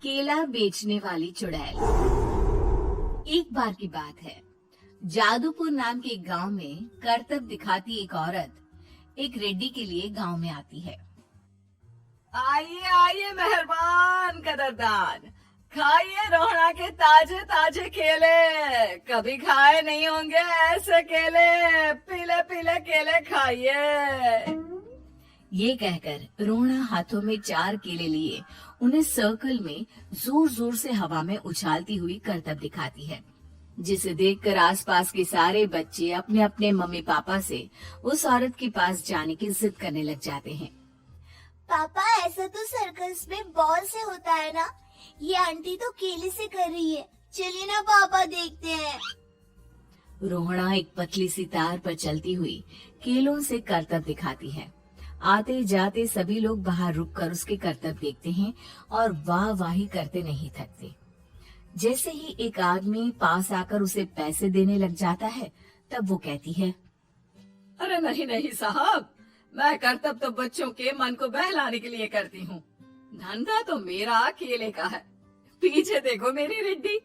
केला बेचने वाली चुड़ैल। एक बार की बात है, जादूपुर नाम के एक गांव में करतब दिखाती एक औरत एक रेड्डी के लिए गांव में आती है। आइए आइए मेहरबान कदरदान, खाइए रोहड़ा के ताजे ताजे केले। कभी खाए नहीं होंगे ऐसे केले, पीले पीले केले खाइए। ये कहकर रोहड़ा हाथों में 4 केले लिए उन्हें सर्कल में जोर जोर से हवा में उछालती हुई करतब दिखाती है, जिसे देखकर आसपास के सारे बच्चे अपने अपने मम्मी पापा से उस औरत के पास जाने की जिद करने लग जाते हैं। पापा, ऐसा तो सर्कस में बॉल से होता है ना? ये आंटी तो केले से कर रही है। चलिए ना पापा, देखते हैं। रोहड़ा एक पतली सी तार पर चलती हुई केलों से करतब दिखाती है। आते जाते सभी लोग बाहर रुककर उसके करतब देखते हैं और वाह वाही करते नहीं थकते। जैसे ही एक आदमी पास आकर उसे पैसे देने लग जाता है, तब वो कहती है, अरे नहीं नहीं साहब, मैं करतब तो बच्चों के मन को बहलाने के लिए करती हूँ। धंधा तो मेरा केले का है। पीछे देखो मेरी रिड्डी,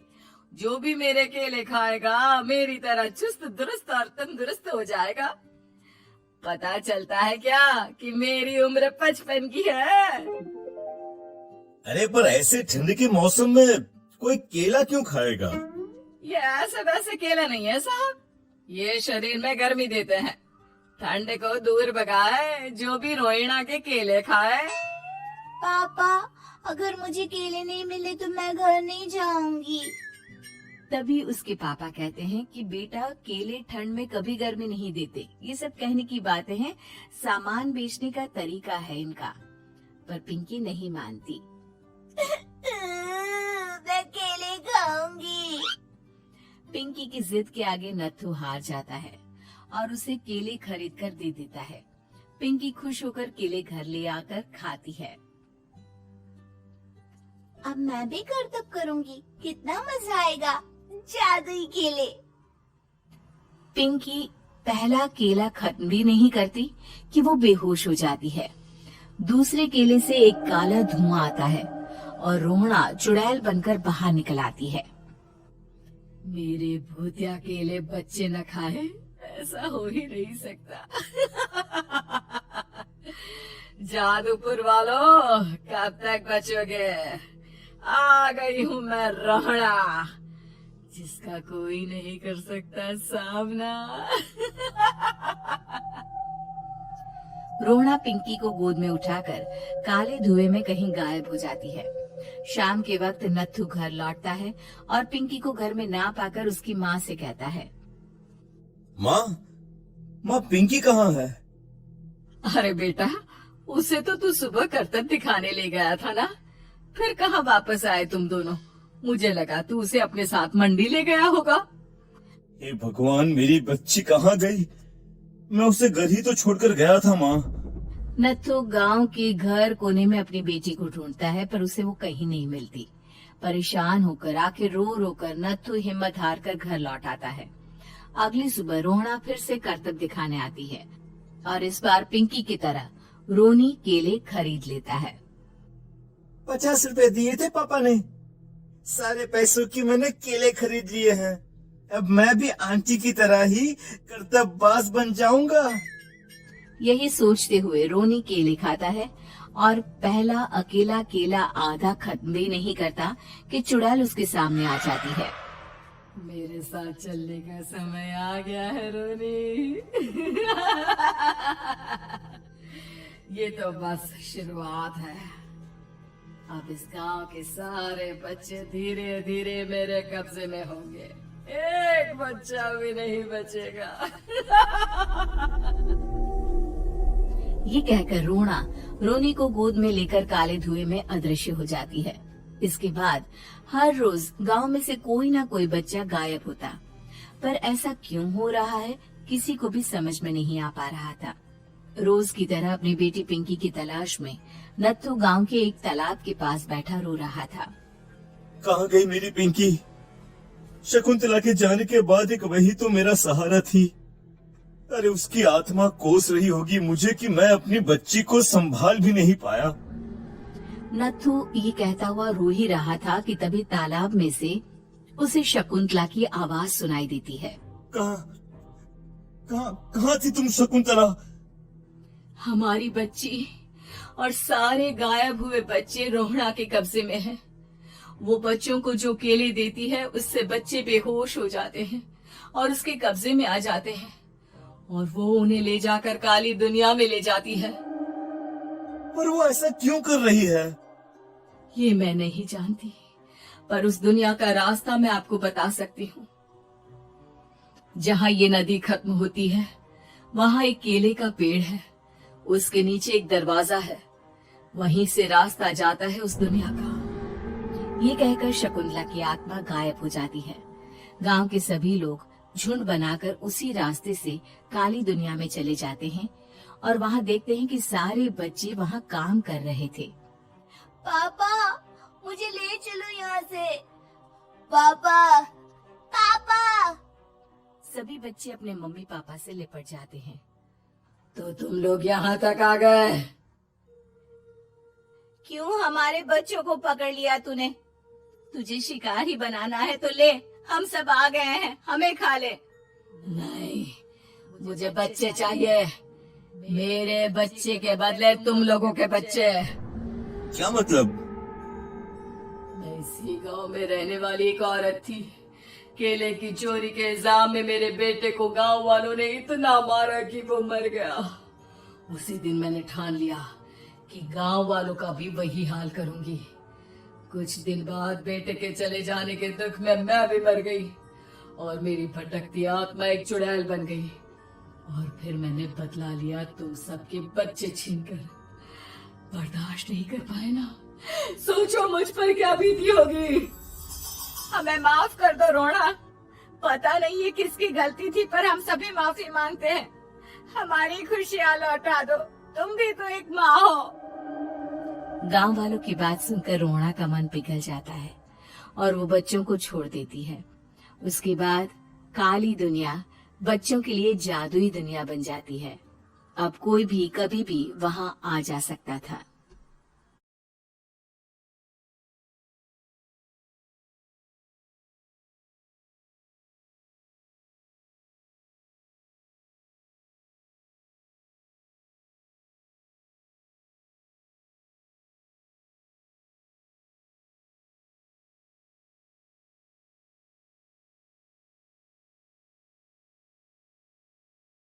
जो भी मेरे केले खाएगा मेरी तरह चुस्त दुरुस्त और तंदुरुस्त हो जाएगा। पता चलता है क्या कि मेरी उम्र 55 की है। अरे पर ऐसे ठंड के मौसम में कोई केला क्यों खाएगा? ये ऐसे वैसे केले नहीं है साहब, ये शरीर में गर्मी देते हैं। ठंड को दूर भगाए जो भी रोहिणा के केले खाए। पापा, अगर मुझे केले नहीं मिले तो मैं घर नहीं जाऊंगी। तभी उसके पापा कहते हैं कि बेटा, केले ठंड में कभी गर्मी नहीं देते। ये सब कहने की बातें हैं, सामान बेचने का तरीका है इनका। पर पिंकी नहीं मानती। मैं केले खाऊंगी। पिंकी की जिद के आगे नत्थू हार जाता है और उसे केले खरीद कर दे देता है। पिंकी खुश होकर केले घर ले आकर खाती है। अब मैं भी करतब करूंगी, कितना मजा आएगा। जादुई केले। पिंकी पहला केला खत्म भी नहीं करती कि वो बेहोश हो जाती है। दूसरे केले से एक काला धुआं आता है और रोहड़ा चुड़ैल बनकर बाहर निकल आती है। मेरे भूतिया केले बच्चे न खाए, ऐसा हो ही नहीं सकता। जादूपुर वालों, कब तक बचोगे? आ गई हूँ मैं रोहड़ा, जिसका कोई नहीं कर सकता सामना। रोहड़ा पिंकी को गोद में उठाकर काले धुएं में कहीं गायब हो जाती है। शाम के वक्त नत्थू घर लौटता है और पिंकी को घर में ना पाकर उसकी माँ से कहता है, माँ पिंकी कहाँ है? अरे बेटा, उसे तो तू सुबह करतब दिखाने ले गया था ना, फिर कहाँ वापस आए तुम दोनों? मुझे लगा तू उसे अपने साथ मंडी ले गया होगा। हे भगवान, मेरी बच्ची कहाँ गई? मैं उसे घर ही तो छोड़कर गया था माँ। नत्थू गांव के घर कोने में अपनी बेटी को ढूंढता है, पर उसे वो कहीं नहीं मिलती। परेशान होकर आखिर रो रो कर नत्थू हिम्मत हार कर घर लौट आता है। अगली सुबह रोहड़ा फिर से करतब दिखाने आती है और इस बार पिंकी की तरह रोनी केले खरीद लेता है। 50 रुपए दिए थे पापा ने, सारे पैसों की मैंने केले खरीद लिए हैं। अब मैं भी आंटी की तरह ही करतबबाज बन जाऊंगा। यही सोचते हुए रोनी केले खाता है और पहला अकेला केला आधा खत्म भी नहीं करता कि चुड़ैल उसके सामने आ जाती है। मेरे साथ चलने का समय आ गया है रोनी। ये तो बस शुरुआत है। अब इस गांव के सारे बच्चे धीरे धीरे मेरे कब्जे में होंगे, एक बच्चा भी नहीं बचेगा। ये कहकर रोना रोनी को गोद में लेकर काले धुएं में अदृश्य हो जाती है। इसके बाद हर रोज गांव में से कोई ना कोई बच्चा गायब होता, पर ऐसा क्यों हो रहा है किसी को भी समझ में नहीं आ पा रहा था। रोज की तरह अपनी बेटी पिंकी की तलाश में नत्थू गांव के एक तालाब के पास बैठा रो रहा था। कहाँ गई मेरी पिंकी? शकुंतला के जाने के बाद एक वही तो मेरा सहारा थी। अरे उसकी आत्मा कोस रही होगी मुझे कि मैं अपनी बच्ची को संभाल भी नहीं पाया। नत्थू ये कहता हुआ रो ही रहा था कि तभी तालाब में से उसे शकुंतला की आवाज सुनाई देती है। कहाँ कहाँ कहाँ थी तुम शकुंतला? हमारी बच्ची और सारे गायब हुए बच्चे रोहड़ा के कब्जे में हैं। वो बच्चों को जो केले देती है उससे बच्चे बेहोश हो जाते हैं और उसके कब्जे में आ जाते हैं और वो उन्हें ले जाकर काली दुनिया में ले जाती है। पर वो ऐसा क्यों कर रही है? ये मैं नहीं जानती, पर उस दुनिया का रास्ता मैं आपको बता सकती हूँ। जहाँ ये नदी खत्म होती है वहाँ एक केले का पेड़ है, उसके नीचे एक दरवाजा है, वहीं से रास्ता जाता है उस दुनिया का। ये कहकर शकुंतला की आत्मा गायब हो जाती है। गांव के सभी लोग झुंड बनाकर उसी रास्ते से काली दुनिया में चले जाते हैं और वहाँ देखते हैं कि सारे बच्चे वहाँ काम कर रहे थे। पापा मुझे ले चलो यहाँ से। पापा पापा। सभी बच्चे अपने मम्मी पापा से लिपट जाते हैं। तो तुम लोग यहाँ तक आ गए? क्यों हमारे बच्चों को पकड़ लिया तूने? तुझे शिकारी बनाना है तो ले, हम सब आ गए हैं, हमें खा ले। नहीं, मुझे बच्चे चाहिए। मेरे बच्चे के बदले तुम लोगों के बच्चे। क्या मतलब? मैं इसी गांव में रहने वाली एक औरत थी। केले की चोरी के इल्जाम में मेरे बेटे को गांव वालों ने इतना मारा कि वो मर गया। उसी दिन मैंने ठान लिया कि गांव वालों का भी वही हाल करूंगी। कुछ दिन बाद बेटे के चले जाने के दुख में मैं भी मर गई और मेरी भटकती आत्मा एक चुड़ैल बन गई। और फिर मैंने बदला लिया तुम सबके बच्चे छीनकर। बर्दाश्त नहीं कर पाए ना, सोचो मुझ पर क्या बीती होगी। हमें माफ कर दो रोना। पता नहीं ये किसकी गलती थी, पर हम सभी माफी मांगते हैं। हमारी खुशियाँ लौटा दो, तुम भी तो एक माँ हो। गांव वालों की बात सुनकर रोहड़ा का मन पिघल जाता है और वो बच्चों को छोड़ देती है। उसके बाद काली दुनिया बच्चों के लिए जादुई दुनिया बन जाती है। अब कोई भी कभी भी वहां आ जा सकता था।